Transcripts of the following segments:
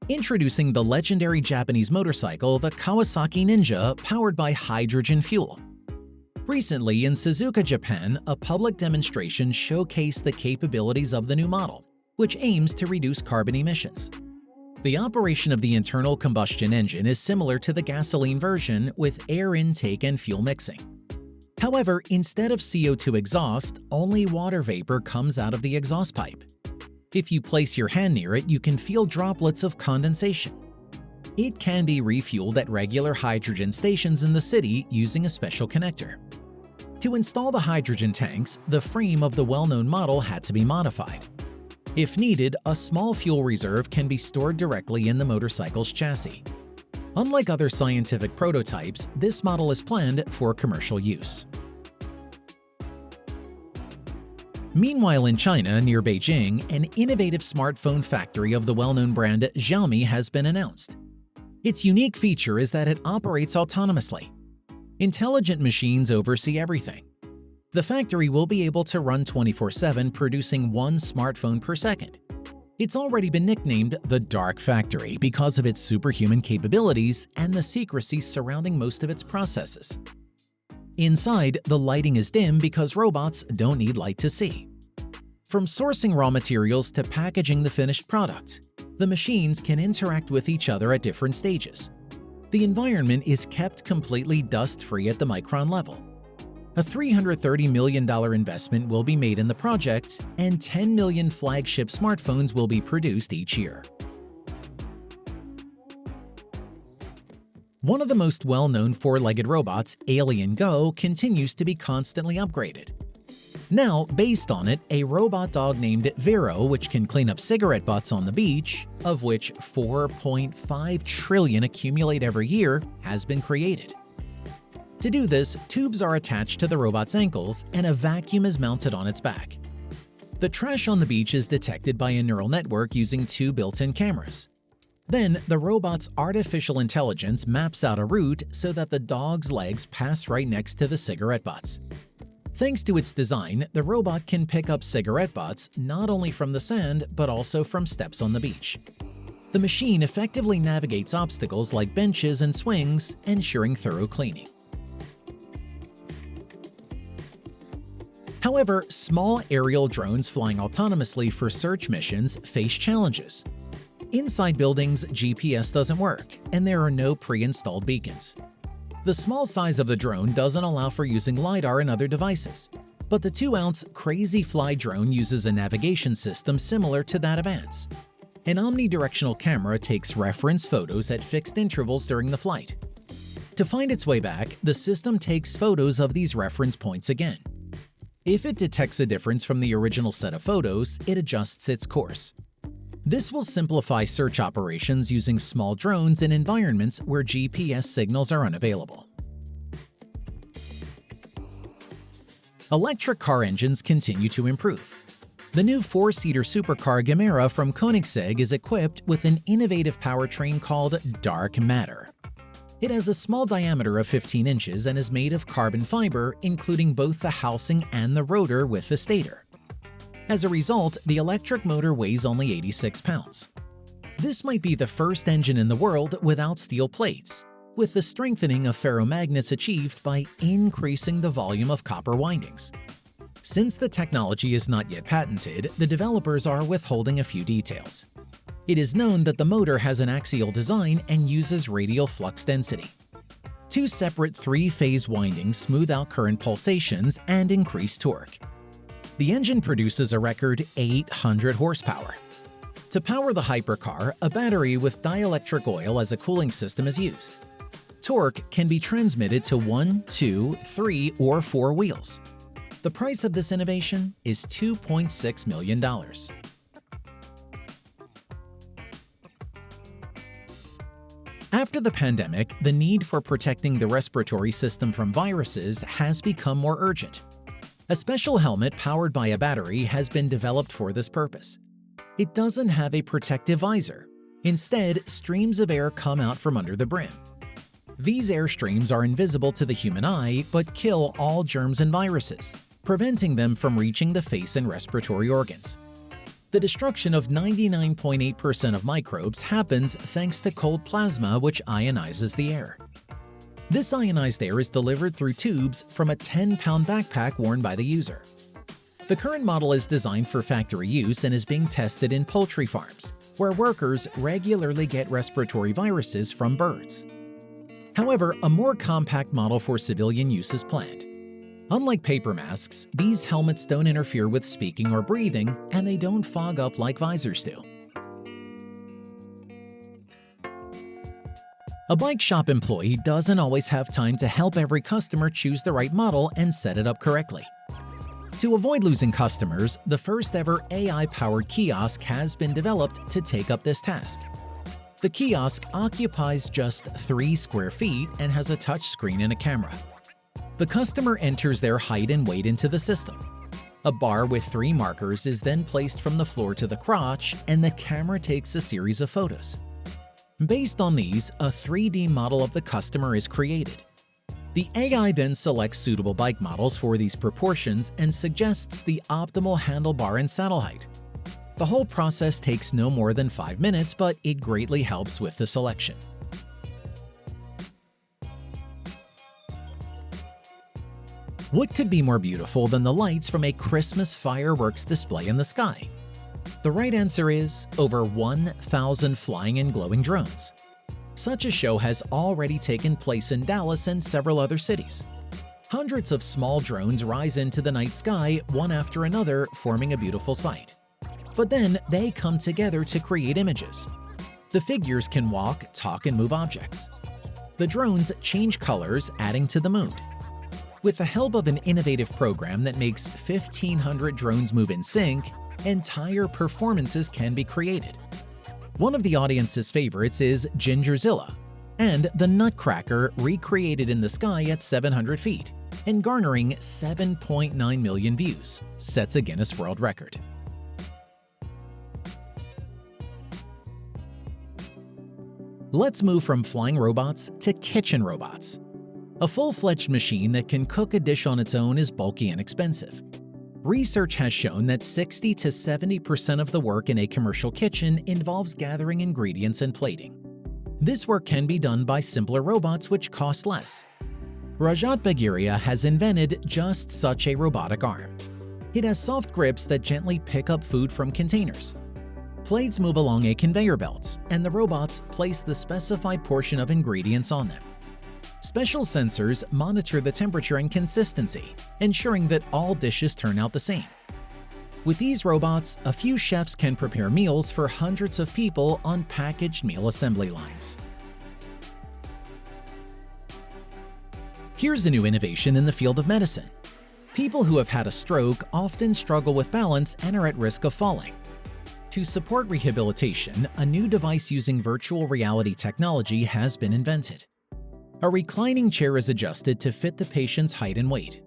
Introducing the legendary Japanese motorcycle, the Kawasaki Ninja, powered by hydrogen fuel. Recently, in Suzuka, Japan, a public demonstration showcased the capabilities of the new model, which aims to reduce carbon emissions. The operation of the internal combustion engine is similar to the gasoline version with air intake and fuel mixing. However, instead of CO2 exhaust, only water vapor comes out of the exhaust pipe. If you place your hand near it, you can feel droplets of condensation. It can be refueled at regular hydrogen stations in the city using a special connector. To install the hydrogen tanks, the frame of the well-known model had to be modified. If needed, a small fuel reserve can be stored directly in the motorcycle's chassis. Unlike other scientific prototypes, this model is planned for commercial use. Meanwhile, in China, near Beijing, an innovative smartphone factory of the well-known brand Xiaomi has been announced. Its unique feature is that it operates autonomously. Intelligent machines oversee everything. The factory will be able to run 24/7, producing one smartphone per second. It's already been nicknamed the Dark Factory because of its superhuman capabilities and the secrecy surrounding most of its processes. Inside, the lighting is dim because robots don't need light to see. From sourcing raw materials to packaging the finished product, the machines can interact with each other at different stages. The environment is kept completely dust-free at the micron level. A $330 million investment will be made in the project, and 10 million flagship smartphones will be produced each year. One of the most well-known four-legged robots, Alien Go, continues to be constantly upgraded. Now, based on it, a robot dog named Vero, which can clean up cigarette butts on the beach, of which 4.5 trillion accumulate every year, has been created. To do this, tubes are attached to the robot's ankles and a vacuum is mounted on its back. The trash on the beach is detected by a neural network using two built-in cameras. Then, the robot's artificial intelligence maps out a route so that the dog's legs pass right next to the cigarette butts. Thanks to its design, the robot can pick up cigarette butts not only from the sand but also from steps on the beach. The machine effectively navigates obstacles like benches and swings, ensuring thorough cleaning. However, small aerial drones flying autonomously for search missions face challenges. Inside buildings, GPS doesn't work, and there are no pre-installed beacons. The small size of the drone doesn't allow for using LiDAR and other devices, but the 2-ounce CrazyFly drone uses a navigation system similar to that of ants. An omnidirectional camera takes reference photos at fixed intervals during the flight. To find its way back, the system takes photos of these reference points again. If it detects a difference from the original set of photos, it adjusts its course. This will simplify search operations using small drones in environments where GPS signals are unavailable. Electric car engines continue to improve. The new 4-seater Supercar Gamra from Koenigsegg is equipped with an innovative powertrain called Dark Matter. It has a small diameter of 15 inches and is made of carbon fiber, including both the housing and the rotor with the stator. As a result, the electric motor weighs only 86 pounds. This might be the first engine in the world without steel plates, with the strengthening of ferromagnets achieved by increasing the volume of copper windings. Since the technology is not yet patented, the developers are withholding a few details. It is known that the motor has an axial design and uses radial flux density. Two separate 3-phase windings smooth out current pulsations and increase torque. The engine produces a record 800 horsepower. To power the hypercar, a battery with dielectric oil as a cooling system is used. Torque can be transmitted to 1, 2, 3, or 4 wheels. The price of this innovation is $2.6 million. After the pandemic, the need for protecting the respiratory system from viruses has become more urgent. A special helmet powered by a battery has been developed for this purpose. It doesn't have a protective visor. Instead, streams of air come out from under the brim. These air streams are invisible to the human eye but kill all germs and viruses, preventing them from reaching the face and respiratory organs. The destruction of 99.8% of microbes happens thanks to cold plasma, which ionizes the air. This ionized air is delivered through tubes from a 10-pound backpack worn by the user. The current model is designed for factory use and is being tested in poultry farms, where workers regularly get respiratory viruses from birds. However, a more compact model for civilian use is planned. Unlike paper masks, these helmets don't interfere with speaking or breathing, and they don't fog up like visors do. A bike shop employee doesn't always have time to help every customer choose the right model and set it up correctly. To avoid losing customers, the first ever AI-powered kiosk has been developed to take up this task. The kiosk occupies just 3 square feet and has a touch screen and a camera. The customer enters their height and weight into the system. A bar with 3 markers is then placed from the floor to the crotch, and the camera takes a series of photos. Based on these, a 3D model of the customer is created. The AI then selects suitable bike models for these proportions and suggests the optimal handlebar and saddle height. The whole process takes no more than 5 minutes, but it greatly helps with the selection. What could be more beautiful than the lights from a Christmas fireworks display in the sky? The right answer is over 1,000 flying and glowing drones. Such a show has already taken place in Dallas and several other cities. Hundreds of small drones rise into the night sky one after another, forming a beautiful sight. But then they come together to create images. The figures can walk, talk, and move objects. The drones change colors, adding to the mood. With the help of an innovative program that makes 1,500 drones move in sync, entire performances can be created. One of the audience's favorites is Gingerzilla, and the Nutcracker recreated in the sky at 700 feet and garnering 7.9 million views, sets a Guinness World Record. Let's move from flying robots to kitchen robots. A full-fledged machine that can cook a dish on its own is bulky and expensive. Research has shown that 60 to 70% of the work in a commercial kitchen involves gathering ingredients and plating. This work can be done by simpler robots which cost less. Rajat Bagheria has invented just such a robotic arm. It has soft grips that gently pick up food from containers. Plates move along a conveyor belt, and the robots place the specified portion of ingredients on them. Special sensors monitor the temperature and consistency, ensuring that all dishes turn out the same. With these robots, a few chefs can prepare meals for hundreds of people on packaged meal assembly lines. Here's a new innovation in the field of medicine. People who have had a stroke often struggle with balance and are at risk of falling. To support rehabilitation, a new device using virtual reality technology has been invented. A reclining chair is adjusted to fit the patient's height and weight.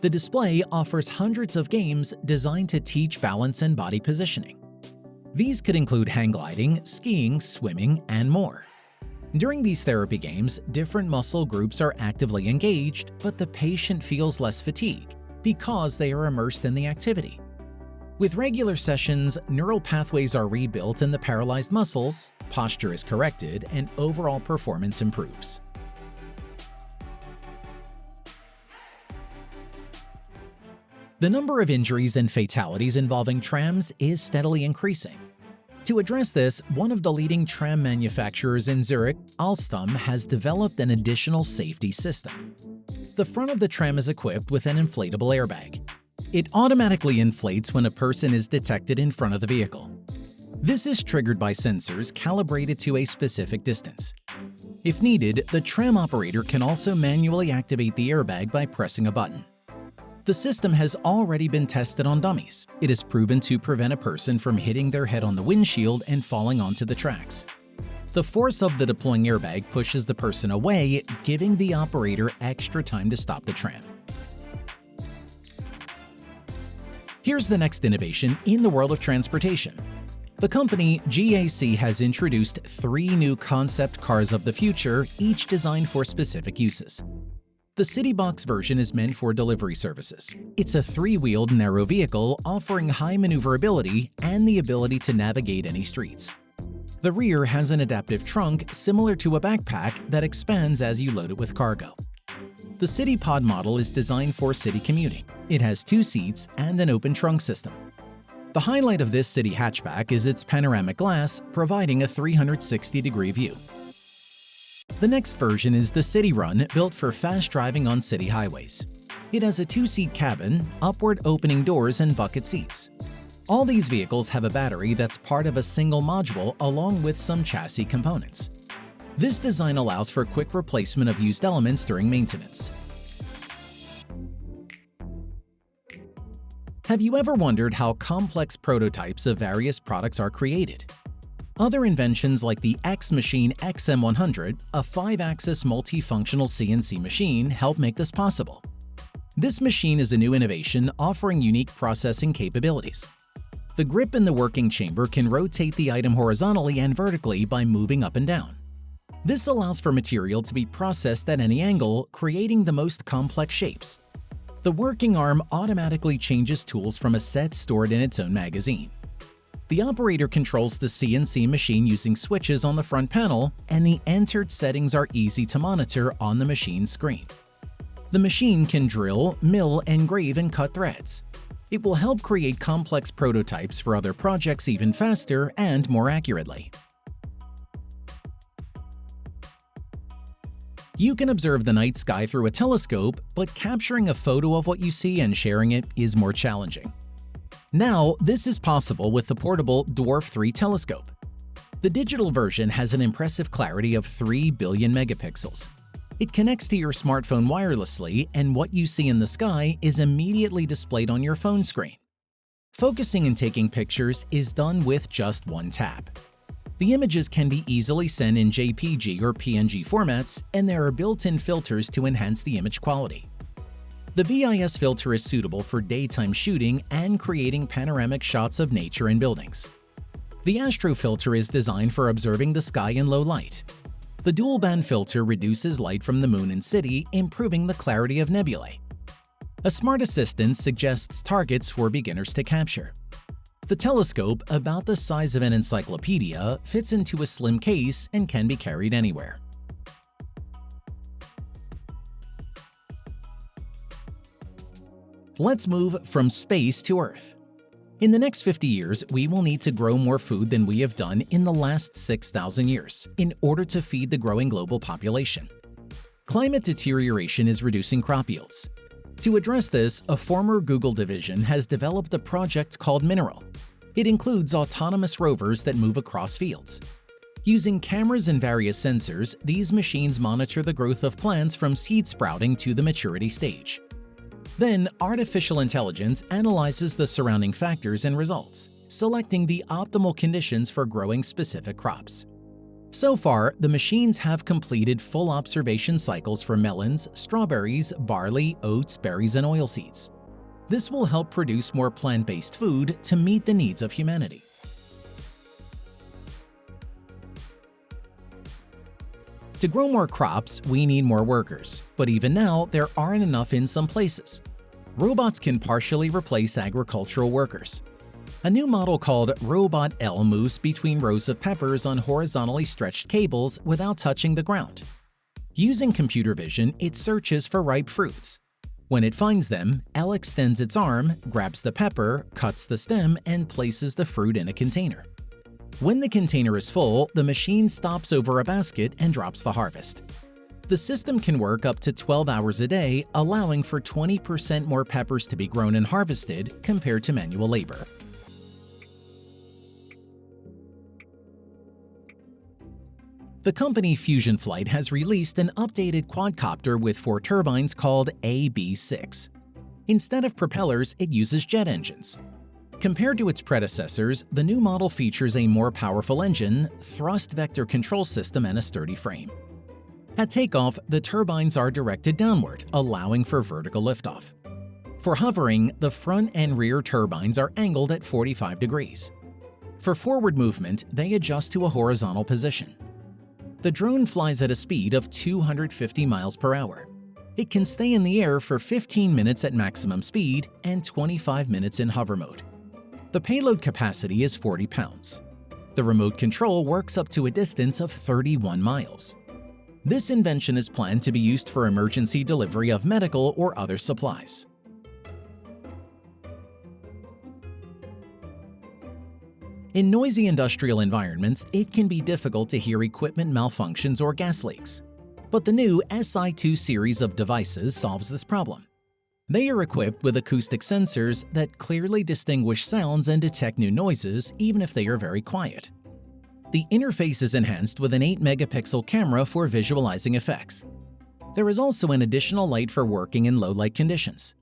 The display offers hundreds of games designed to teach balance and body positioning. These could include hang gliding, skiing, swimming, and more. During these therapy games, different muscle groups are actively engaged, but the patient feels less fatigue because they are immersed in the activity. With regular sessions, neural pathways are rebuilt in the paralyzed muscles, posture is corrected, and overall performance improves. The number of injuries and fatalities involving trams is steadily increasing. To address this, one of the leading tram manufacturers in Zurich, Alstom, has developed an additional safety system. The front of the tram is equipped with an inflatable airbag. It automatically inflates when a person is detected in front of the vehicle. This is triggered by sensors calibrated to a specific distance. If needed, the tram operator can also manually activate the airbag by pressing a button. The system has already been tested on dummies. It is proven to prevent a person from hitting their head on the windshield and falling onto the tracks. The force of the deploying airbag pushes the person away, giving the operator extra time to stop the tram. Here's the next innovation in the world of transportation. The company GAC has introduced 3 new concept cars of the future, each designed for specific uses. The City Box version is meant for delivery services. It's a three-wheeled narrow vehicle offering high maneuverability and the ability to navigate any streets. The rear has an adaptive trunk similar to a backpack that expands as you load it with cargo. The City Pod model is designed for city commuting. It has 2 seats and an open trunk system. The highlight of this city hatchback is its panoramic glass, providing a 360-degree view. The next version is the City Run, built for fast driving on city highways. It has a 2-seat cabin, upward opening doors, and bucket seats. All these vehicles have a battery that's part of a single module along with some chassis components. This design allows for quick replacement of used elements during maintenance. Have you ever wondered how complex prototypes of various products are created? Other inventions like the X-Machine XM100, a 5-axis multifunctional CNC machine, help make this possible. This machine is a new innovation offering unique processing capabilities. The grip in the working chamber can rotate the item horizontally and vertically by moving up and down. This allows for material to be processed at any angle, creating the most complex shapes. The working arm automatically changes tools from a set stored in its own magazine. The operator controls the CNC machine using switches on the front panel, and the entered settings are easy to monitor on the machine screen. The machine can drill, mill, engrave, and cut threads. It will help create complex prototypes for other projects even faster and more accurately. You can observe the night sky through a telescope, but capturing a photo of what you see and sharing it is more challenging. Now, this is possible with the portable Dwarf 3 telescope. The digital version has an impressive clarity of 3 billion megapixels. It connects to your smartphone wirelessly, and what you see in the sky is immediately displayed on your phone screen. Focusing and taking pictures is done with just one tap. The images can be easily sent in JPG or PNG formats, and there are built-in filters to enhance the image quality. The VIS filter is suitable for daytime shooting and creating panoramic shots of nature and buildings. The Astro filter is designed for observing the sky in low light. The dual-band filter reduces light from the moon and city, improving the clarity of nebulae. A smart assistant suggests targets for beginners to capture. The telescope, about the size of an encyclopedia, fits into a slim case and can be carried anywhere. Let's move from space to Earth. In the next 50 years, we will need to grow more food than we have done in the last 6,000 years in order to feed the growing global population. Climate deterioration is reducing crop yields. To address this, a former Google division has developed a project called Mineral. It includes autonomous rovers that move across fields. Using cameras and various sensors, these machines monitor the growth of plants from seed sprouting to the maturity stage. Then, artificial intelligence analyzes the surrounding factors and results, selecting the optimal conditions for growing specific crops. So far, the machines have completed full observation cycles for melons, strawberries, barley, oats, berries, and oilseeds. This will help produce more plant-based food to meet the needs of humanity. To grow more crops, we need more workers, but even now, there aren't enough in some places. Robots can partially replace agricultural workers. A new model called Robot L moves between rows of peppers on horizontally stretched cables without touching the ground. Using computer vision, it searches for ripe fruits. When it finds them, L extends its arm, grabs the pepper, cuts the stem, and places the fruit in a container. When the container is full, the machine stops over a basket and drops the harvest. The system can work up to 12 hours a day, allowing for 20% more peppers to be grown and harvested compared to manual labor. The company Fusion Flight has released an updated quadcopter with 4 turbines called AB6. Instead of propellers, it uses jet engines. Compared to its predecessors, the new model features a more powerful engine, thrust vector control system, and a sturdy frame. At takeoff, the turbines are directed downward, allowing for vertical liftoff. For hovering, the front and rear turbines are angled at 45 degrees. For forward movement, they adjust to a horizontal position. The drone flies at a speed of 250 miles per hour. It can stay in the air for 15 minutes at maximum speed and 25 minutes in hover mode. The payload capacity is 40 pounds. The remote control works up to a distance of 31 miles. This invention is planned to be used for emergency delivery of medical or other supplies. In noisy industrial environments, it can be difficult to hear equipment malfunctions or gas leaks. But the new Si2 series of devices solves this problem. They are equipped with acoustic sensors that clearly distinguish sounds and detect new noises even if they are very quiet. The interface is enhanced with an 8-megapixel camera for visualizing effects. There is also an additional light for working in low-light conditions.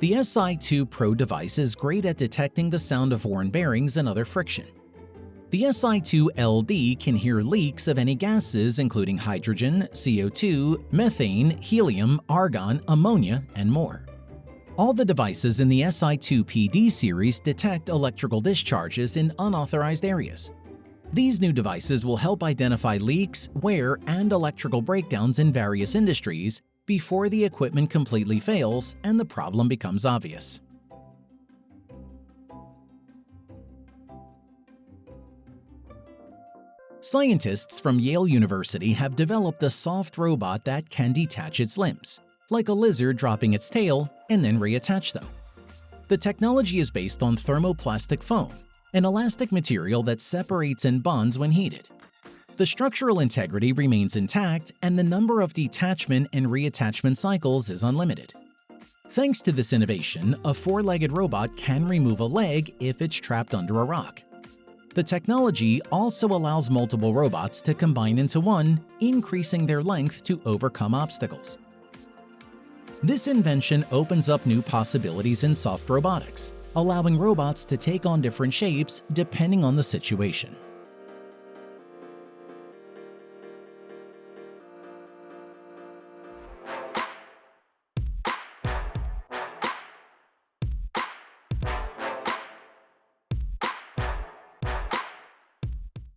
The Si2 Pro device is great at detecting the sound of worn bearings and other friction. The Si2 LD can hear leaks of any gases including hydrogen, CO2, methane, helium, argon, ammonia, and more. All the devices in the Si2 PD series detect electrical discharges in unauthorized areas. These new devices will help identify leaks, wear, and electrical breakdowns in various industries before the equipment completely fails and the problem becomes obvious. Scientists from Yale University have developed a soft robot that can detach its limbs, like a lizard dropping its tail and then reattach them. The technology is based on thermoplastic foam, an elastic material that separates and bonds when heated. The structural integrity remains intact and the number of detachment and reattachment cycles is unlimited. Thanks to this innovation, a 4-legged robot can remove a leg if it's trapped under a rock. The technology also allows multiple robots to combine into one, increasing their length to overcome obstacles. This invention opens up new possibilities in soft robotics, allowing robots to take on different shapes depending on the situation.